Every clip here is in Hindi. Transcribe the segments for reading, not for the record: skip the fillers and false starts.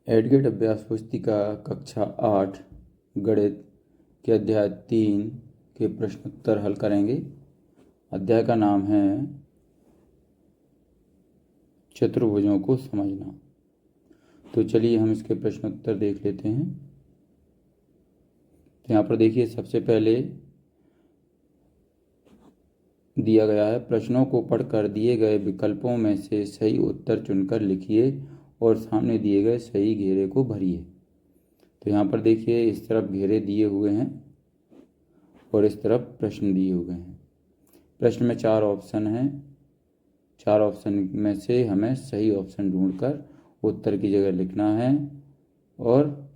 एडगेट अभ्यास पुस्तिका कक्षा 8 गणित के अध्याय 3 के प्रश्नोत्तर हल करेंगे। अध्याय का नाम है चतुर्भुजों को समझना। तो चलिए हम इसके प्रश्नोत्तर देख लेते हैं। तो यहाँ पर देखिए, सबसे पहले दिया गया है, प्रश्नों को पढ़कर दिए गए विकल्पों में से सही उत्तर चुनकर लिखिए और सामने दिए गए सही घेरे को भरिए। तो यहाँ पर देखिए, इस तरफ घेरे दिए हुए हैं और इस तरफ प्रश्न दिए हुए हैं। प्रश्न में 4 ऑप्शन हैं। 4 ऑप्शन में से हमें सही ऑप्शन ढूंढकर उत्तर की जगह लिखना है और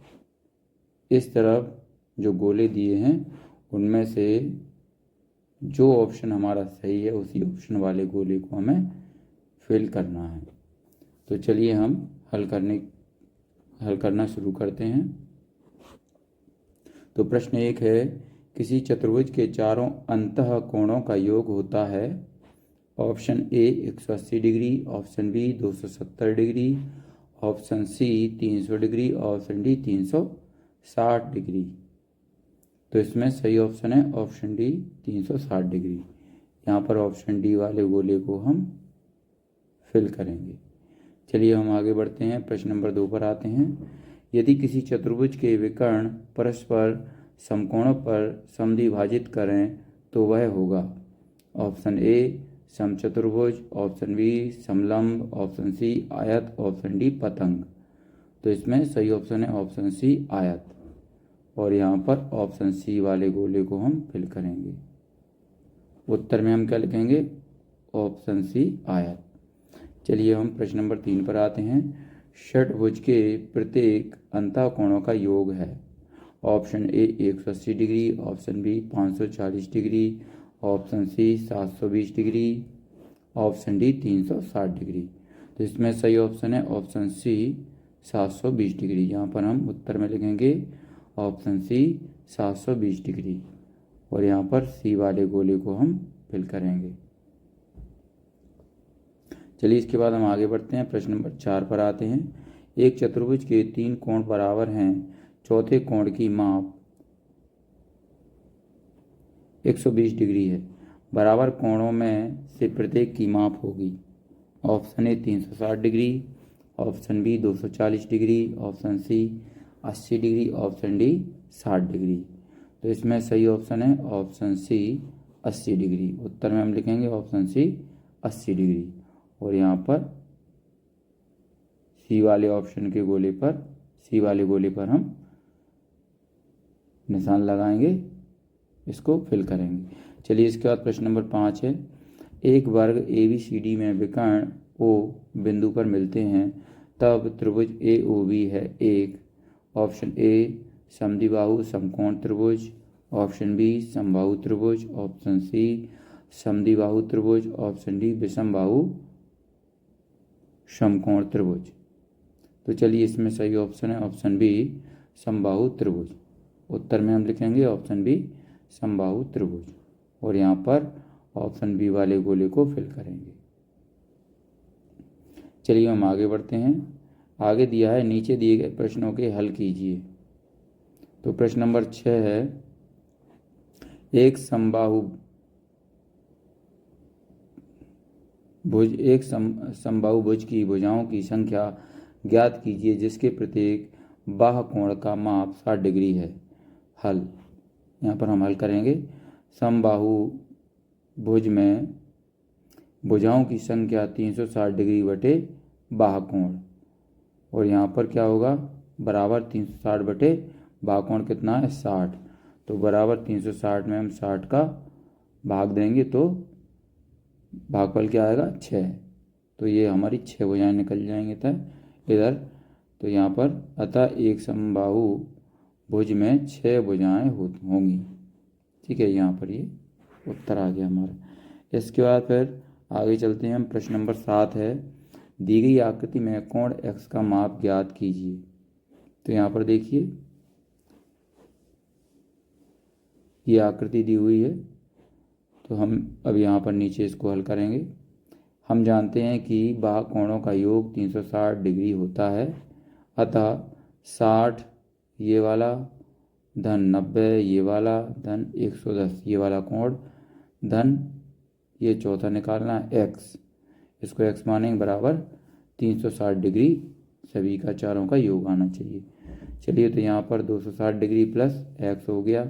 इस तरफ जो गोले दिए हैं उनमें से जो ऑप्शन हमारा सही है उसी ऑप्शन वाले गोले को हमें फिल करना है। तो चलिए हम हल करना शुरू करते हैं। तो प्रश्न 1 है, किसी चतुर्भुज के चारों अंतः कोणों का योग होता है। Option A 180 degree, option B 270 degree, option C 300 degree, option D 360 degree. तो इसमें सही ऑप्शन है ऑप्शन डी 360 डिग्री। यहाँ पर ऑप्शन डी वाले गोले को हम फिल करेंगे। चलिए हम आगे बढ़ते हैं। प्रश्न नंबर 2 पर आते हैं। यदि किसी चतुर्भुज के विकर्ण परस्पर समकोणों पर समद्विभाजित करें तो वह होगा। ऑप्शन ए समचतुर्भुज, ऑप्शन बी समलंब, ऑप्शन सी आयत, ऑप्शन डी पतंग। तो इसमें सही ऑप्शन है ऑप्शन सी आयत और यहाँ पर ऑप्शन सी वाले गोले को हम फिल करेंगे। उत्तर में हम क्या लिखेंगे? ऑप्शन सी आयत। चलिए हम प्रश्न नंबर 3 पर आते हैं। षटभुज के प्रत्येक अंतःकोणों का योग है। Option A 180 degree, option B 540 degree, option C 720 degree, option D 360 degree. तो इसमें सही ऑप्शन है ऑप्शन सी 720 डिग्री। यहाँ पर हम उत्तर में लिखेंगे ऑप्शन सी 720 डिग्री और यहाँ पर सी वाले गोले को हम फिल करेंगे। चलिए इसके बाद हम आगे बढ़ते हैं। प्रश्न नंबर 4 पर आते हैं। एक चतुर्भुज के 3 कोण बराबर हैं। चौथे कोण की माप 120 डिग्री है। बराबर कोणों में से प्रत्येक की माप होगी। Option A 360 degree, option B 240 degree, option C 80 degree, option D 60 degree. तो इसमें सही ऑप्शन है ऑप्शन सी 80 डिग्री। उत्तर में हम लिखेंगे ऑप्शन सी 80 डिग्री और यहाँ पर सी वाले गोले पर हम निशान लगाएंगे, इसको फिल करेंगे। चलिए इसके बाद प्रश्न नंबर 5 है। एक वर्ग ABCD में विकर्ण O बिंदु पर मिलते हैं तब त्रिभुज AOB है एक। ऑप्शन ए समद्विबाहु समकोण त्रिभुज, ऑप्शन बी समबाहु त्रिभुज, ऑप्शन सी समद्विबाहु त्रिभुज, ऑप्शन डी विषमबाहु समकोण त्रिभुज। तो चलिए इसमें सही ऑप्शन है ऑप्शन बी समबाहु त्रिभुज। उत्तर में हम लिखेंगे ऑप्शन बी समबाहु त्रिभुज और यहाँ पर ऑप्शन बी वाले गोले को फिल करेंगे। चलिए हम आगे बढ़ते हैं। आगे दिया है, नीचे दिए गए प्रश्नों के हल कीजिए। तो प्रश्न नंबर 6 है, एक समबाहु भुज की भुजाओं की संख्या ज्ञात कीजिए जिसके प्रत्येक बाह्य कोण का माप 60 डिग्री है। हल, यहाँ पर हम हल करेंगे। समबाहु भुज में भुजाओं की संख्या 360 डिग्री बटे बाह्य कोण और यहाँ पर क्या होगा? बराबर 360 बटे बाह्य कोण कितना है? 60। तो बराबर 360 में हम 60 का भाग देंगे तो भागफल क्या आएगा? 6। तो ये हमारी 6 भुजाएं निकल जाएंगे इधर। तो यहाँ पर अतः एक समबाहु भुज में 6 भुजाएं होंगी। ठीक है, यहाँ पर ये उत्तर आ गया हमारा। इसके बाद फिर आगे चलते हैं हम। प्रश्न नंबर 7 है, दी गई आकृति में कोण x का माप ज्ञात कीजिए। तो यहाँ पर देखिए, ये आकृति दी हुई है तो हम अब यहाँ पर नीचे इसको हल करेंगे। हम जानते हैं कि बाह्य कोणों का योग 360 डिग्री होता है अतः 60 ये वाला धन 90 ये वाला धन 110 ये वाला कोण धन ये चौथा निकालना है x, इसको x मानेंगे बराबर 360 डिग्री सभी का चारों का योग आना चाहिए। चलिए तो यहाँ पर 260 डिग्री प्लस x हो गया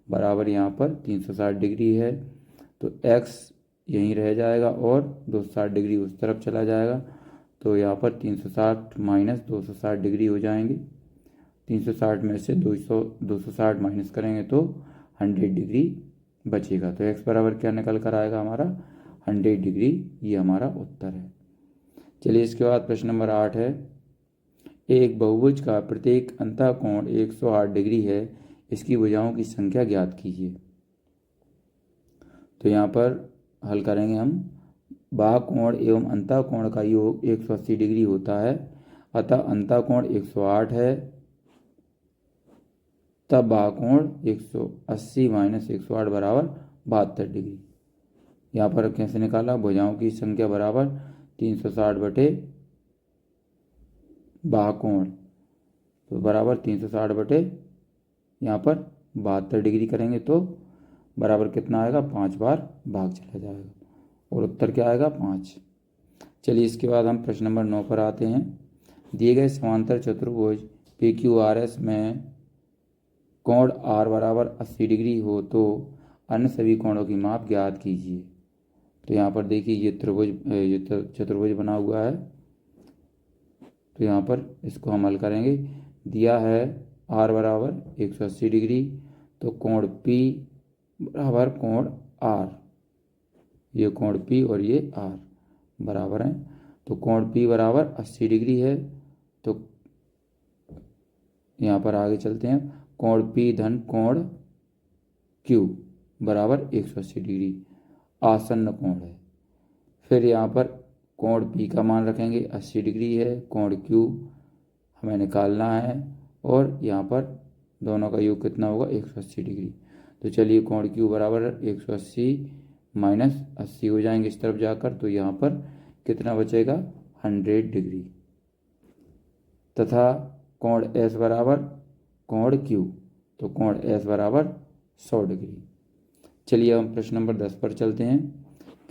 बराबर यहाँ पर 360 डिग्री है, तो x यहीं रह जाएगा और 260 डिग्री उस तरफ चला जाएगा, तो यहाँ पर 360 माइनस 260 डिग्री हो जाएंगे। 360 में से 260 माइनस करेंगे तो 100 डिग्री बचेगा, तो x बराबर क्या निकल कर आएगा हमारा 100 डिग्री, ये हमारा उत्तर है। चलिए इसके बाद प्रश्न नंबर 8 है, एक बहुभुज का प्रत्येक अंतः कोण 108 डिग्री है, इसकी भुजाओं की संख्या ज्ञात कीजिए। तो यहाँ पर हल करेंगे हम, बाह्य कोण एवं अंतः कोण का योग 180 डिग्री होता है, अतः अंतः कोण 108 है, तब बाह्य कोण 180 माइनस 108 बराबर 72 डिग्री। यहाँ पर कैसे निकाला, भुजाओं की संख्या बराबर 360 बटे बाह्य कोण, तो बराबर 360 बटे यहाँ पर 72 डिग्री करेंगे तो बराबर कितना आएगा, 5 बार भाग चला जाएगा और उत्तर क्या आएगा 5। चलिए इसके बाद हम प्रश्न नंबर 9 पर आते हैं। दिए गए समांतर चतुर्भुज PQRS में कोण R बराबर 80 डिग्री हो तो अन्य सभी कोणों की माप ज्ञात कीजिए। तो यहाँ पर देखिए ये चतुर्भुज बना हुआ है, तो यहाँ पर इसको हम हल करेंगे। दिया है R बराबर 180 डिग्री, तो कोण P बराबर कोण R, ये कोण P और ये R बराबर हैं, तो कोण P बराबर 80 डिग्री है, तो यहाँ पर आगे चलते हैं, कोण P धन कोण Q बराबर 180 डिग्री आसन्न कोण है। फिर यहाँ पर कोण P का मान रखेंगे 80 डिग्री है, कोण Q हमें निकालना है और यहाँ पर दोनों का योग कितना होगा 180 डिग्री। तो चलिए कोण Q बराबर 180 माइनस 80 हो जाएंगे इस तरफ जाकर, तो यहाँ पर कितना बचेगा 100 डिग्री, तथा कोण S बराबर कोण Q, तो कोण S बराबर 100 डिग्री। चलिए हम प्रश्न नंबर 10 पर चलते हैं।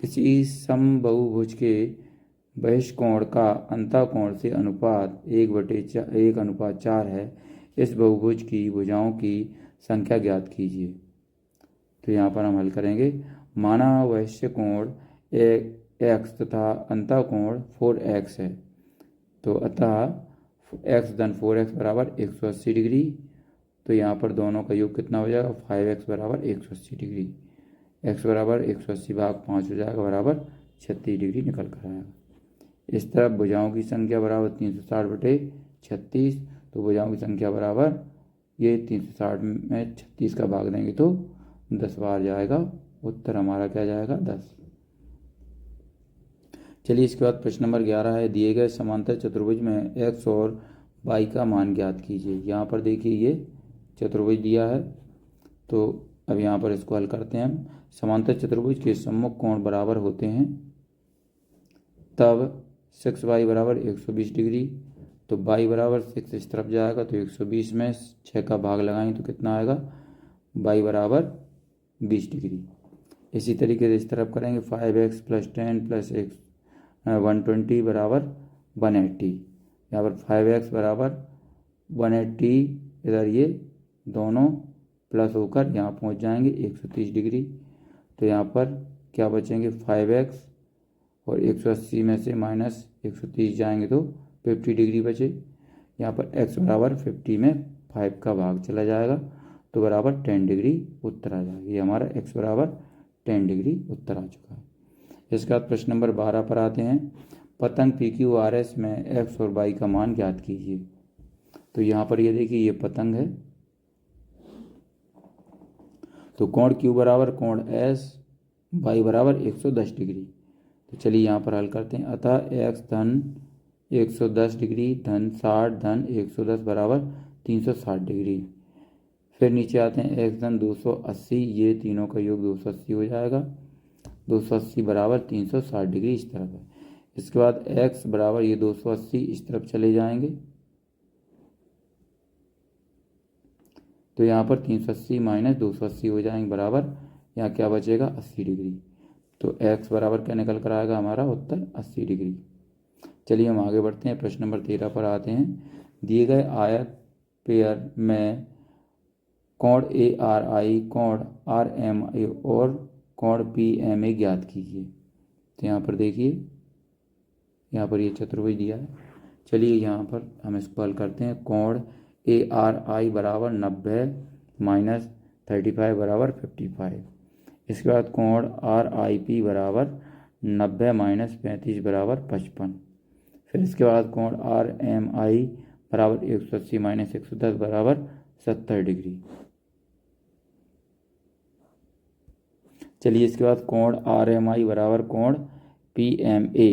किसी समबहुभुज के बहिष्कोण का अंतः कोण से अनुपात 1/4 है, इस बहुभुज की भुजाओं की संख्या ज्ञात कीजिए। तो यहाँ पर हम हल करेंगे, माना बहिष्य कोण x तथा अंतः कोण 4x है, तो अतः x धन 4x बराबर 180 डिग्री, तो यहाँ पर दोनों का योग कितना हो जाएगा 5x बराबर 180 डिग्री, x बराबर 180 भाग 5 हो जाएगा बराबर 36 डिग्री निकल कर आएगा। इस तरफ भुजाओं की संख्या बराबर 360 बटे 36, तो भुजाओं की संख्या बराबर ये 360 में 36 का भाग देंगे तो 10 बार जाएगा, उत्तर हमारा क्या जाएगा 10। चलिए इसके बाद प्रश्न नंबर 11 है, दिए गए समांतर चतुर्भुज में x और y का मान ज्ञात कीजिए। यहाँ पर देखिए ये चतुर्भुज दिया है, तो अब यहाँ पर इसको हल करते हैं हम। समांतर चतुर्भुज के सम्मुख कोण बराबर होते हैं, तब 6y बराबर 120 डिग्री, तो y बराबर 6 इस तरफ जाएगा, तो 120 में 6 का भाग लगाएंगे तो कितना आएगा y बराबर 20 डिग्री। इसी तरीके से इस तरफ करेंगे, 5x प्लस 10 प्लस 120 बराबर 180, यहाँ पर 5x बराबर 180, इधर ये दोनों प्लस होकर यहाँ पहुँच जाएंगे 130 डिग्री, तो यहाँ पर क्या बचेंगे 5x और 180 में से माइनस 130 जाएंगे तो 50 डिग्री बचे। यहाँ पर x बराबर 50 में 5 का भाग चला जाएगा, तो बराबर 10 डिग्री उत्तर आ जाएगा। ये हमारा x बराबर 10 डिग्री उत्तर आ चुका है। इसके बाद प्रश्न नंबर 12 पर आते हैं। पतंग PQRS में x और y का मान ज्ञात कीजिए। तो यहाँ पर ये देखिए ये पतंग है, तो कोण Q बराबर कोण S, y बराबर 110 डिग्री। तो चलिए यहाँ पर हल करते हैं, अतः x धन 110 डिग्री धन 60 धन 110 बराबर 360 डिग्री। फिर नीचे आते हैं x धन 280, ये तीनों का योग 280 हो जाएगा, 280 बराबर 360 डिग्री इस तरफ है। इसके बाद x बराबर ये 280 इस तरफ चले जाएंगे, तो यहाँ पर 380 माइनस 280 हो जाएंगे बराबर, यहाँ क्या बचेगा 80 डिग्री। तो x बराबर क्या निकल कर आएगा हमारा उत्तर 80 डिग्री। चलिए हम आगे बढ़ते हैं, प्रश्न नंबर 13 पर आते हैं। दिए गए आयत पेयर में कोण ARI, कोण RMI और कोण PMA ज्ञात कीजिए। तो यहाँ पर देखिए, यहाँ पर ये चतुर्भुज दिया है। चलिए यहाँ पर हम इसको हल करते हैं। कोण ARI बराबर 90 माइनस 35 बराबर 55। इसके बाद कोण RIP बराबर 90 माइनस 35 बराबर 55। फिर इसके बाद कोण RMI बराबर 180 माइनस 110 बराबर 70 डिग्री। चलिए इसके बाद कोण RMI बराबर कोण PMA,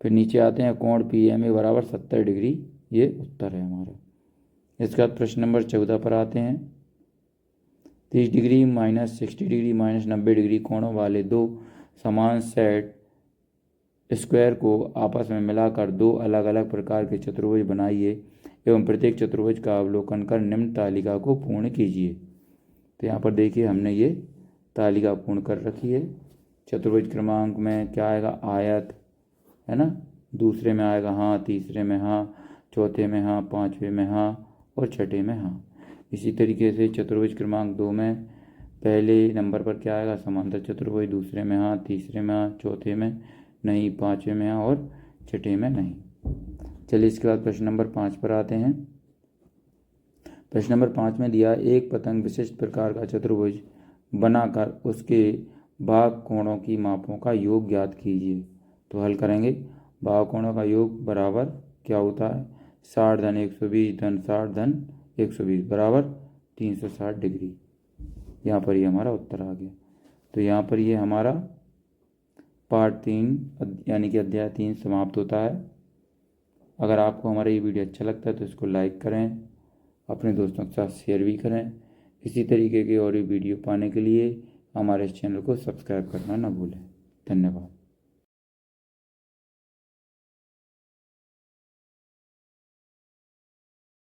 फिर नीचे आते हैं कोण PMA बराबर 70 डिग्री, ये उत्तर है हमारा। इसके बाद प्रश्न नंबर 14 पर आते हैं। 30 degree minus 60 degree minus 90 degree कोणों वाले दो समान सेट स्क्वायर को आपस में मिलाकर दो अलग अलग प्रकार के चतुर्भुज बनाइए एवं प्रत्येक चतुर्भुज का अवलोकन कर निम्न तालिका को पूर्ण कीजिए। तो यहाँ पर देखिए हमने ये तालिका पूर्ण कर रखी है। चतुर्भुज क्रमांक में क्या आएगा, आयत है ना, दूसरे में आएगा हाँ, तीसरे में हाँ, चौथे में हाँ, पाँचवें में हाँ और छठे में हाँ। इसी तरीके से चतुर्भुज क्रमांक 2 में पहले नंबर पर क्या आएगा, समांतर चतुर्भुज, दूसरे में हाँ, तीसरे में हाँ, चौथे में नहीं, पाँचवें में हाँ और छठे में नहीं। चलिए इसके बाद प्रश्न नंबर 5 पर आते हैं। प्रश्न नंबर 5 में दिया एक पतंग विशिष्ट प्रकार का चतुर्भुज बनाकर उसके भाग कोणों की मापों का योग ज्ञात कीजिए। तो हल करेंगे। भाग कोणों का योग बराबर क्या होता है, 60 धन 120 धन 60 धन 120 बराबर 360 डिग्री। यहाँ पर ये हमारा उत्तर आ गया। तो यहाँ पर ये हमारा पार्ट 3 यानी कि अध्याय 3 समाप्त होता है। अगर आपको हमारा ये वीडियो अच्छा लगता है तो इसको लाइक करें, अपने दोस्तों के साथ शेयर भी करें। इसी तरीके के और वीडियो पाने के लिए हमारे इस चैनल को सब्सक्राइब करना ना भूलें। धन्यवाद।